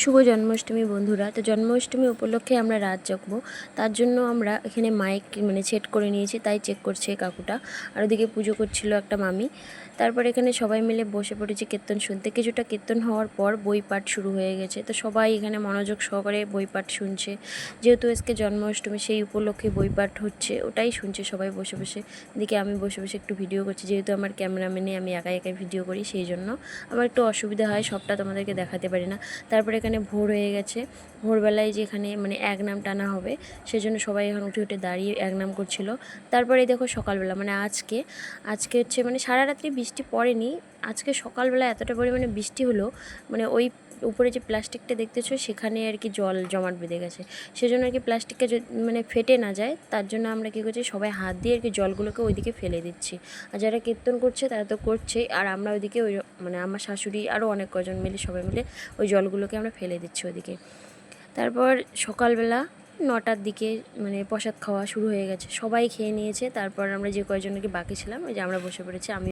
শুভ জন্মাষ্টমী বন্ধুরা। তো জন্মাষ্টমী উপলক্ষে আমরা রাত জাগবো, তার জন্য আমরা এখানে মাইক সেট করে নিয়েছি, তাই চেক করছে কাকুটা। আর ওদিকে পুজো করছিল একটা মামি। তারপর এখানে সবাই মিলে বসে পড়েছি কীর্তন শুনতে। কিছুটা কীর্তন হওয়ার পর বই পাঠ শুরু হয়ে গেছে, তো সবাই এখানে মনোযোগ সহকারে বই পাঠ শুনছে। যেহেতু আজকে জন্মাষ্টমী, সেই উপলক্ষে বই পাঠ হচ্ছে, ওটাই শুনছে সবাই বসে বসে। এদিকে আমি বসে বসে একটু ভিডিও করছি, যেহেতু আমার ক্যামেরাম্যানে আমি একাই একাই ভিডিও করি, সেই জন্য আমার একটু অসুবিধা হয়, সবটা তোমাদেরকে দেখাতে পারি না। তারপরে এখানে ভোর হয়ে গেছে। ভোরবেলায় যেখানে এক নাম টানা হবে, সেজন্য সবাই এখন উঠে উঠে দাঁড়িয়ে এক নাম করছিল। তারপরে দেখো সকালবেলা আজকে হচ্ছে সারা রাত্রি বৃষ্টি পড়েনি। আজকে সকালবেলা এতটা পরিমাণে বৃষ্টি হলো, ওই উপরে যে প্লাস্টিকটা দেখতেছো সেখানে আর কি জল জমাট বেঁধে গেছে। সেজন্য আর কি প্লাস্টিকটা ফেটে না যায়, তার জন্য আমরা কী করছি, সবাই হাত দিয়ে আর কি জলগুলোকে ওইদিকে ফেলে দিচ্ছি। আর যারা কীর্তন করছে তারা তো করছেই, আর আমরা ওইদিকে ওই আমার শাশুড়ি আরও অনেক কজন মিলে সবাই মিলে ওই জলগুলোকে আমরা ফেলে দিচ্ছি ওদিকে। তারপর সকালবেলা 9টার দিকে প্রসাদ খাওয়া শুরু হয়ে গেছে, সবাই খেয়ে নিয়েছে। তারপর আমরা যে কয়জনকে বাকি ছিলাম, ওই যে আমরা বসে পড়েছি। আমি